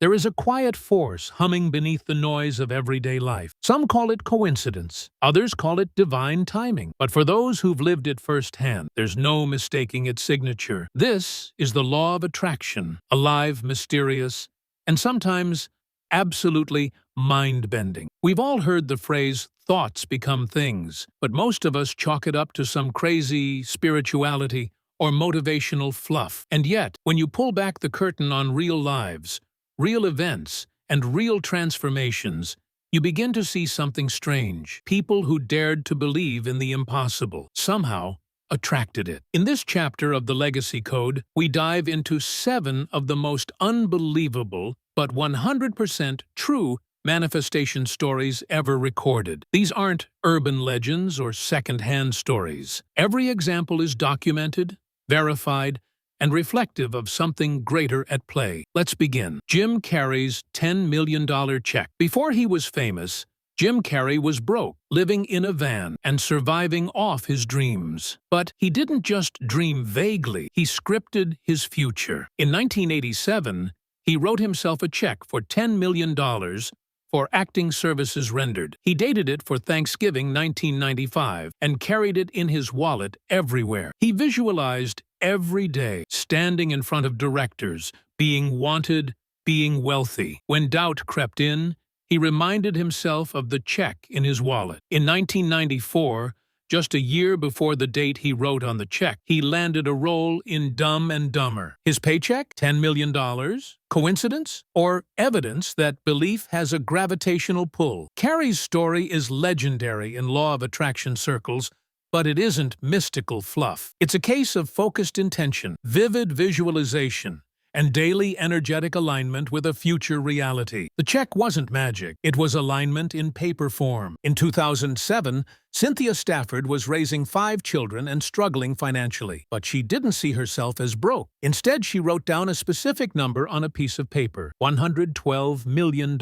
There is a quiet force humming beneath the noise of everyday life. Some call it coincidence, others call it divine timing. But for those who've lived it firsthand, there's no mistaking its signature. This is the law of attraction, alive, mysterious, and sometimes absolutely mind-bending. We've all heard the phrase, thoughts become things, but most of us chalk it up to some crazy spirituality or motivational fluff. And yet, when you pull back the curtain on real lives, real events, and real transformations, you begin to see something strange. People who dared to believe in the impossible somehow attracted it. In this chapter of the Legacy Code, we dive into 7 of the most unbelievable but 100% true manifestation stories ever recorded. These aren't urban legends or second-hand stories. Every example is documented, verified, and reflective of something greater at play. Let's begin. Jim Carrey's $10 million check. Before he was famous, Jim Carrey was broke, living in a van, and surviving off his dreams. But he didn't just dream vaguely, he scripted his future. In 1987, he wrote himself a check for $10 million for acting services rendered. He dated it for Thanksgiving 1995 and carried it in his wallet everywhere. He visualized every day, standing in front of directors, being wanted, being wealthy. When doubt crept in, he reminded himself of the check in his wallet. In 1994, just a year before the date he wrote on the check, he landed a role in Dumb and Dumber. His paycheck? $10 million? Coincidence? Or evidence that belief has a gravitational pull? Carrey's story is legendary in law of attraction circles, but it isn't mystical fluff. It's a case of focused intention, vivid visualization, and daily energetic alignment with a future reality. The check wasn't magic, it was alignment in paper form. In 2007, Cynthia Stafford was raising 5 children and struggling financially. But she didn't see herself as broke. Instead, she wrote down a specific number on a piece of paper, $112 million,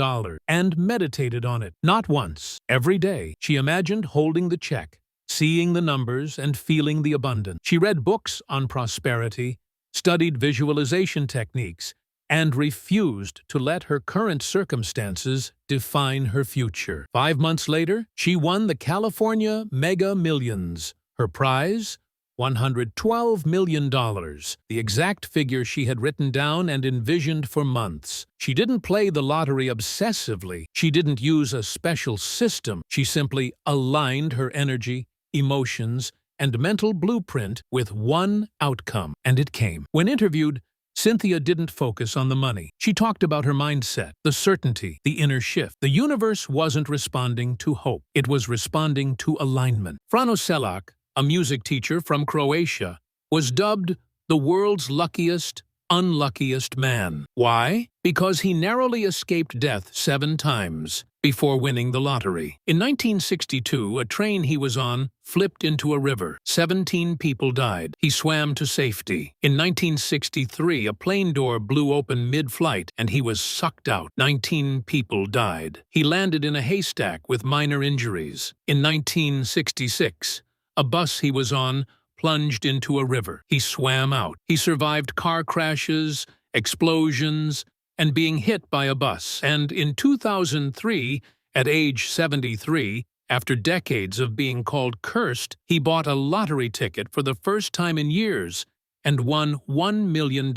and meditated on it. Not once, every day, she imagined holding the check, seeing the numbers and feeling the abundance. She read books on prosperity, studied visualization techniques, and refused to let her current circumstances define her future. 5 months later, she won the California Mega Millions. Her prize? $112 million, the exact figure she had written down and envisioned for months. She didn't play the lottery obsessively. She didn't use a special system. She simply aligned her energy, emotions, and mental blueprint with one outcome, and it came. When interviewed, Cynthia didn't focus on the money. She talked about her mindset, the certainty, the inner shift. The universe wasn't responding to hope. It was responding to alignment. Frano Selak, a music teacher from Croatia, was dubbed the world's luckiest, unluckiest man. Why? Because he narrowly escaped death 7 times before winning the lottery. In 1962, a train he was on flipped into a river. 17 people died. He swam to safety. In 1963, a plane door blew open mid-flight and he was sucked out. 19 people died. He landed in a haystack with minor injuries. In 1966, a bus he was on plunged into a river. He swam out. He survived car crashes, explosions, and being hit by a bus. And in 2003, at age 73, after decades of being called cursed, he bought a lottery ticket for the first time in years and won $1 million.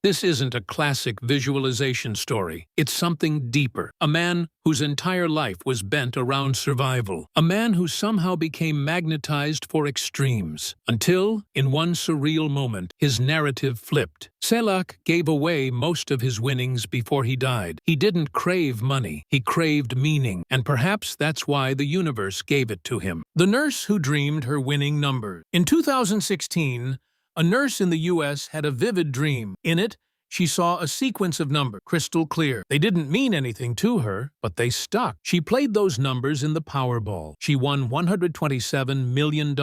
This isn't a classic visualization story. It's something deeper. A man whose entire life was bent around survival. A man who somehow became magnetized for extremes. Until, in one surreal moment, his narrative flipped. Selak gave away most of his winnings before he died. He didn't crave money. He craved meaning. And perhaps that's why the universe gave it to him. The nurse who dreamed her winning number. In 2016, a nurse in the U.S. had a vivid dream. In it, she saw a sequence of numbers, crystal clear. They didn't mean anything to her, but they stuck. She played those numbers in the Powerball. She won $127 million.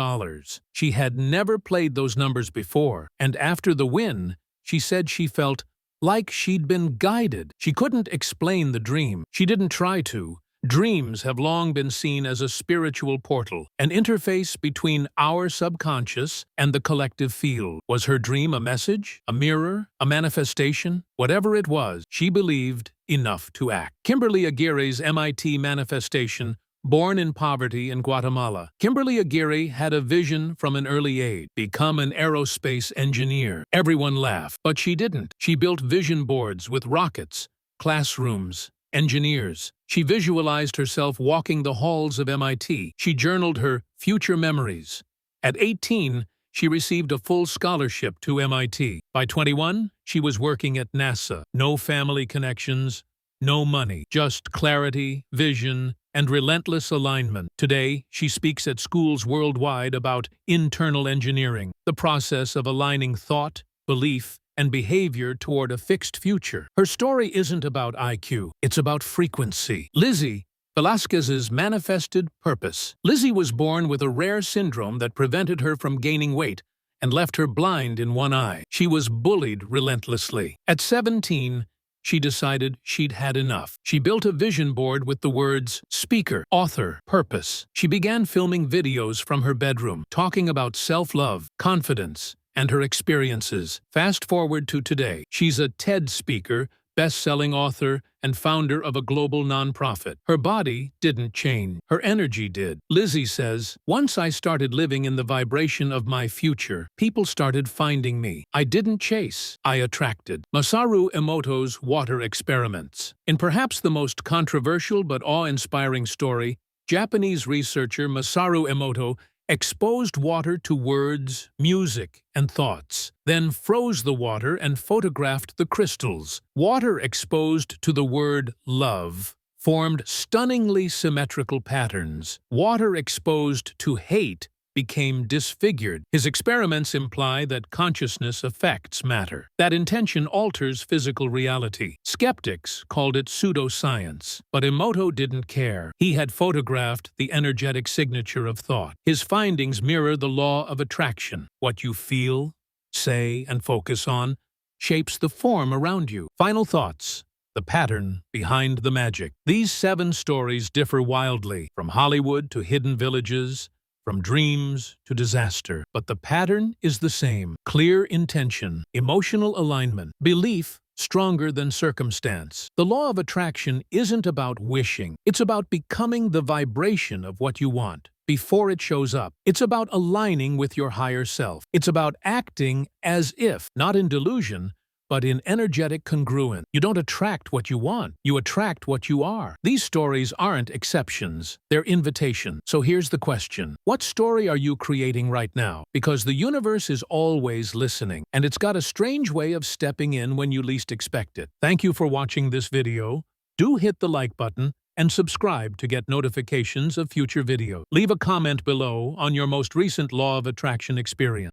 She had never played those numbers before, and after the win, she said she felt like she'd been guided. She couldn't explain the dream. She didn't try to, Dreams have long been seen as a spiritual portal, an interface between our subconscious and the collective field. Was her dream a message, a mirror, a manifestation? Whatever it was, she believed enough to act. Kimberly Aguirre's MIT manifestation. Born in poverty in Guatemala, Kimberly Aguirre had a vision from an early age: become an aerospace engineer. Everyone laughed, but she didn't. She built vision boards with rockets, classrooms, engineers. She visualized herself walking the halls of MIT. She journaled her future memories. At 18, she received a full scholarship to MIT. By 21, she was working at NASA. No family connections, no money, just clarity, vision, and relentless alignment. Today, she speaks at schools worldwide about internal engineering, the process of aligning thought, belief, and behavior toward a fixed future. Her story isn't about IQ, it's about frequency. Lizzie Velasquez's manifested purpose. Lizzie was born with a rare syndrome that prevented her from gaining weight and left her blind in one eye. She was bullied relentlessly. At 17, she decided she'd had enough. She built a vision board with the words speaker, author, purpose. She began filming videos from her bedroom, talking about self-love, confidence, and her experiences. Fast forward to today. She's a TED speaker, best-selling author, and founder of a global nonprofit. Her body didn't change. Her energy did. Lizzie says, "Once I started living in the vibration of my future, people started finding me. I didn't chase, I attracted." Masaru Emoto's water experiments. In perhaps the most controversial but awe-inspiring story, Japanese researcher Masaru Emoto exposed water to words, music, and thoughts, then froze the water and photographed the crystals. Water exposed to the word love formed stunningly symmetrical patterns. Water exposed to hate became disfigured. His experiments imply that consciousness affects matter, that intention alters physical reality. Skeptics called it pseudoscience, but Emoto didn't care. He had photographed the energetic signature of thought. His findings mirror the law of attraction. What you feel, say, and focus on shapes the form around you. Final thoughts. The pattern behind the magic. These 7 stories differ wildly, from Hollywood to hidden villages, from dreams to disaster. But the pattern is the same: clear intention, emotional alignment, belief stronger than circumstance. The law of attraction isn't about wishing. It's about becoming the vibration of what you want before it shows up. It's about aligning with your higher self. It's about acting as if, not in delusion, but in energetic congruence. You don't attract what you want, you attract what you are. These stories aren't exceptions, they're invitations. So here's the question: what story are you creating right now? Because the universe is always listening, and it's got a strange way of stepping in when you least expect it. Thank you for watching this video. Do hit the like button and subscribe to get notifications of future videos. Leave a comment below on your most recent law of attraction experience.